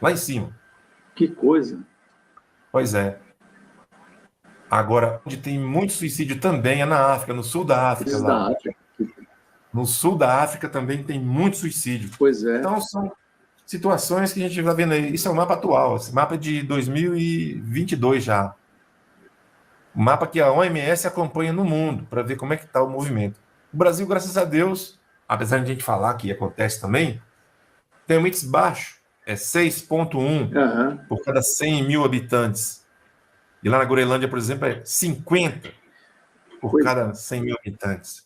Lá em cima. Que coisa. Pois é. Agora, onde tem muito suicídio também é na África, no sul da África, Países da lá. África. No sul da África também tem muito suicídio. Pois é. Então, são situações que a gente vai vendo aí. Isso é o mapa atual, esse mapa é de 2022 já. O mapa que a OMS acompanha no mundo, para ver como é que está o movimento. O Brasil, graças a Deus, apesar de a gente falar que acontece também, tem um índice baixo, é 6,1 Aham. por cada 100 mil habitantes. E lá na Groenlândia, por exemplo, é 50 por Pois cada 100 mil habitantes.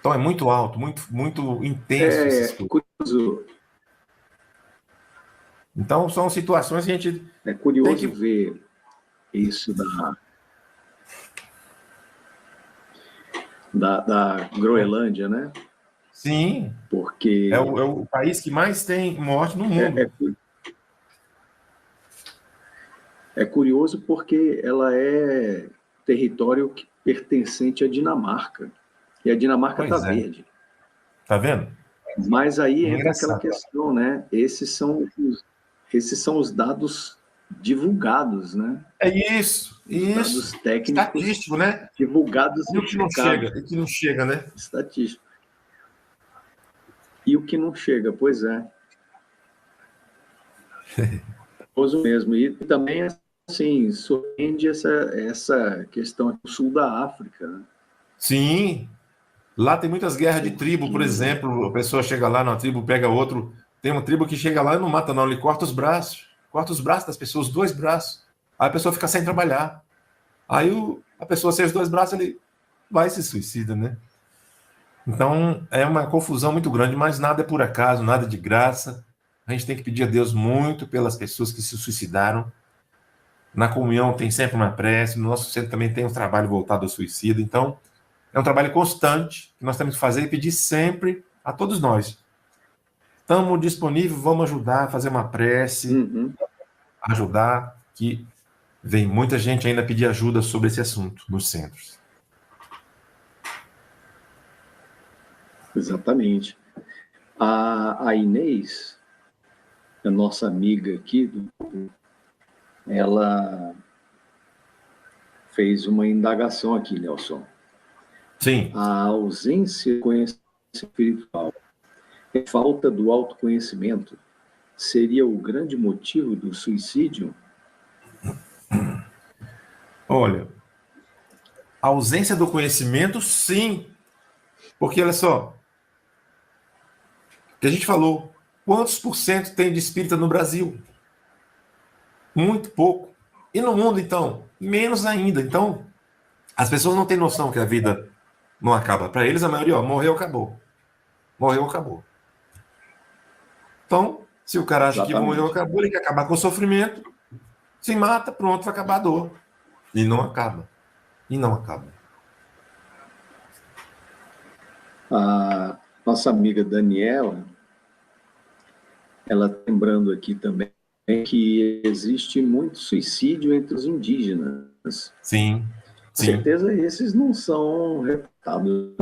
Então é muito alto, muito intenso essas é coisas. curioso, Então são situações que a gente é tem curioso que. ver isso da Groenlândia, né? Sim, é Porque o país que mais tem morte no é, mundo. é, é curioso porque ela é território pertencente à Dinamarca. E a Dinamarca está Pois é, verde. tá vendo? Mas aí É entra aquela engraçado. questão, né? Esses são os dados divulgados, né? É isso, Os dados isso. técnicos Estatístico, né? divulgados E e o que não chega, checados. e o que não chega, né? Estatístico. E o que não chega, pois é. Curioso mesmo. E também, assim, surpreende essa questão do sul da África, né? Sim, lá tem muitas guerras de tribo, por Porque exemplo. A pessoa chega lá numa tribo, pega outro. Tem uma tribo que chega lá e não mata, não, ele corta os braços das pessoas, 2 braços. Aí a pessoa fica sem trabalhar. Aí a pessoa sem os 2 braços, ele vai e se suicida, né? Então é uma confusão muito grande, mas nada é por acaso, nada é de graça. A gente tem que pedir a Deus muito pelas pessoas que se suicidaram. Na comunhão tem sempre uma prece, no nosso centro também tem um trabalho voltado ao suicídio. Então, é um trabalho constante que nós temos que fazer e pedir sempre a todos nós. Estamos disponíveis, vamos ajudar, fazer uma prece, uhum, ajudar, que vem muita gente ainda pedir ajuda sobre esse assunto nos centros. exatamente. A Inês, a nossa amiga aqui, ela fez uma indagação aqui, Nelson. Sim, A ausência de conhecimento espiritual, a falta do autoconhecimento, seria o grande motivo do suicídio? olha, a ausência do conhecimento, sim, porque olha só, o que a gente falou, quantos por cento tem de espírita no Brasil? Muito pouco. E no mundo, então, menos ainda. Então, as pessoas não têm noção que a vida não acaba. Para eles, a maioria, ó, morreu, acabou. Morreu, acabou. Então, se o cara acha que morreu, Exatamente. acabou, ele quer acabar com o sofrimento, se mata, pronto, vai acabar a dor. E não acaba. E não acaba. A nossa amiga Daniela, ela tá lembrando aqui também que existe muito suicídio entre os indígenas. Sim, Com sim, certeza esses não são reportados.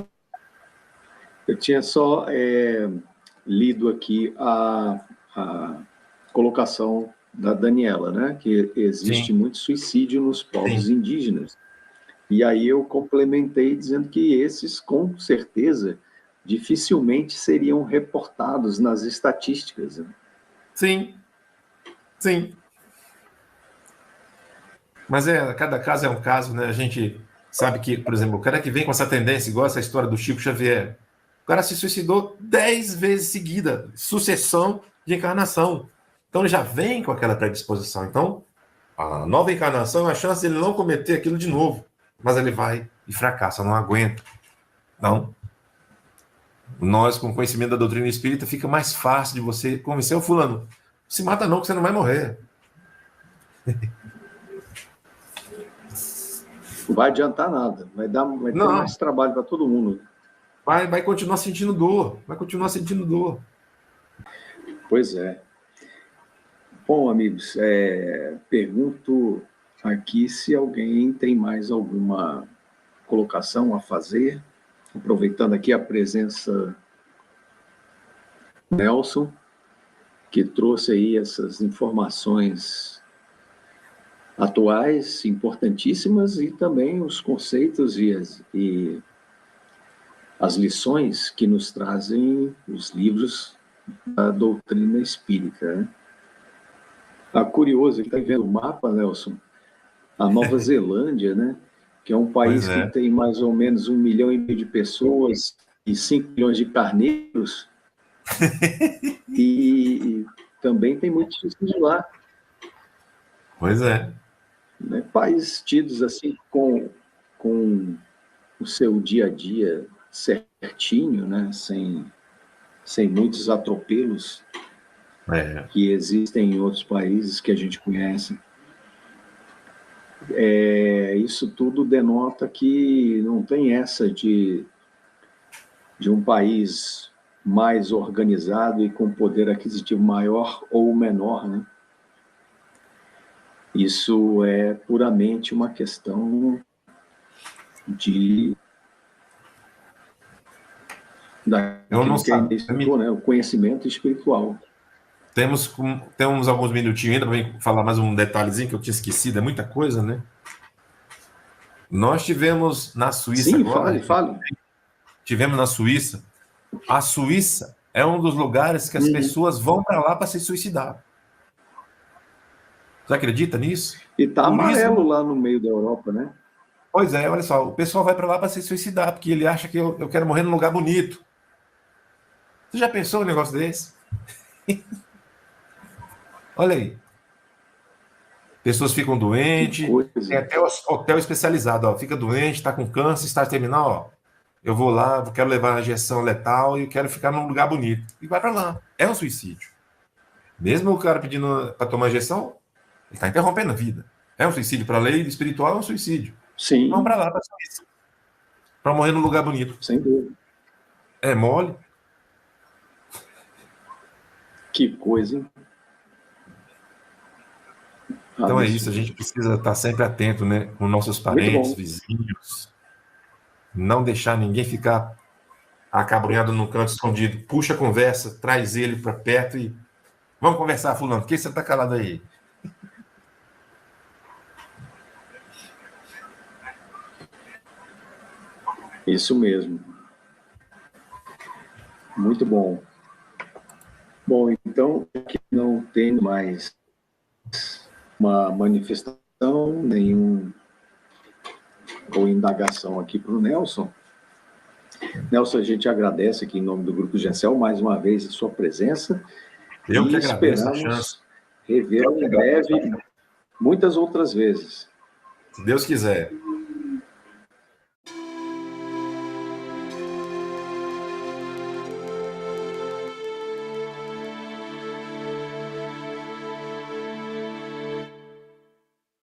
Eu tinha só lido aqui a colocação da Daniela, né? Que existe sim, muito suicídio nos povos sim. indígenas. E aí eu complementei dizendo que esses, com certeza, dificilmente seriam reportados nas estatísticas, né? Sim, sim. Mas cada caso é um caso, né? A gente sabe que, por exemplo, o cara que vem com essa tendência, igual essa história do Chico Xavier, o cara se suicidou 10 vezes seguida, sucessão de encarnação. Então ele já vem com aquela predisposição. Então, a nova encarnação é a chance de ele não cometer aquilo de novo. Mas ele vai e fracassa, não aguenta. Então, nós, com conhecimento da doutrina espírita, fica mais fácil de você convencer o fulano. Se mata não, que você não vai morrer. Não vai adiantar nada, vai ter Não, mais trabalho para todo mundo. vai continuar sentindo dor, vai continuar sentindo dor. Pois é. Bom, amigos, pergunto aqui se alguém tem mais alguma colocação a fazer, aproveitando aqui a presença do Nelson, que trouxe aí essas informações atuais, importantíssimas, e também os conceitos e as lições que nos trazem os livros da doutrina espírita, né? Curioso, está vendo o mapa, Nelson? A Nova Zelândia, né? Que é um Pois país que é. tem mais ou menos 1,5 milhão de pessoas e 5 milhões de carneiros, e também tem muitos de lá, Pois é. né? Países tidos assim com o seu dia a dia certinho, né? Sem muitos atropelos É. que existem em outros países que a gente conhece. Isso tudo denota que não tem essa de um país mais organizado e com poder aquisitivo maior ou menor, né? Isso é puramente uma questão Eu não daquilo que a sabia. Inês citou, né? O conhecimento espiritual. Temos alguns minutinhos ainda para falar mais um detalhezinho que eu tinha esquecido, é muita coisa, né? Nós tivemos na Suíça Sim, agora, fale. tivemos na Suíça. A Suíça é um dos lugares que as pessoas vão para lá para se suicidar. Você acredita nisso? E tá amarelo Turismo. lá no meio da Europa, né? Pois é, olha só, o pessoal vai para lá para se suicidar, porque ele acha que eu quero morrer num lugar bonito. Você já pensou um negócio desse? Olha aí. Pessoas ficam Que doentes, tem coisa. até hotel especializado, ó, fica doente, está com câncer, estágio terminal, ó. Eu vou lá, quero levar a injeção letal e quero ficar num lugar bonito. E vai para lá. É um suicídio. Mesmo o cara pedindo para tomar injeção, ele está interrompendo a vida. É um suicídio. Para a lei espiritual, é um suicídio. Vamos Sim, para lá, para morrer num lugar bonito. sem dúvida. É mole. Que coisa, hein? Então é isso, a gente precisa estar sempre atento, né, com nossos Muito parentes, bom. vizinhos, não deixar ninguém ficar acabrunhado num canto escondido. Puxa a conversa, traz ele para perto e vamos conversar, fulano, por que você está calado aí? Isso mesmo. Muito bom. Bom, então, aqui não tem mais uma manifestação, ou indagação aqui para o Nelson. Nelson, a gente agradece aqui em nome do Grupo GECEL mais uma vez a sua presença. Eu que E agradeço a chance. esperamos revê-lo em breve, muitas outras vezes. Se Deus quiser.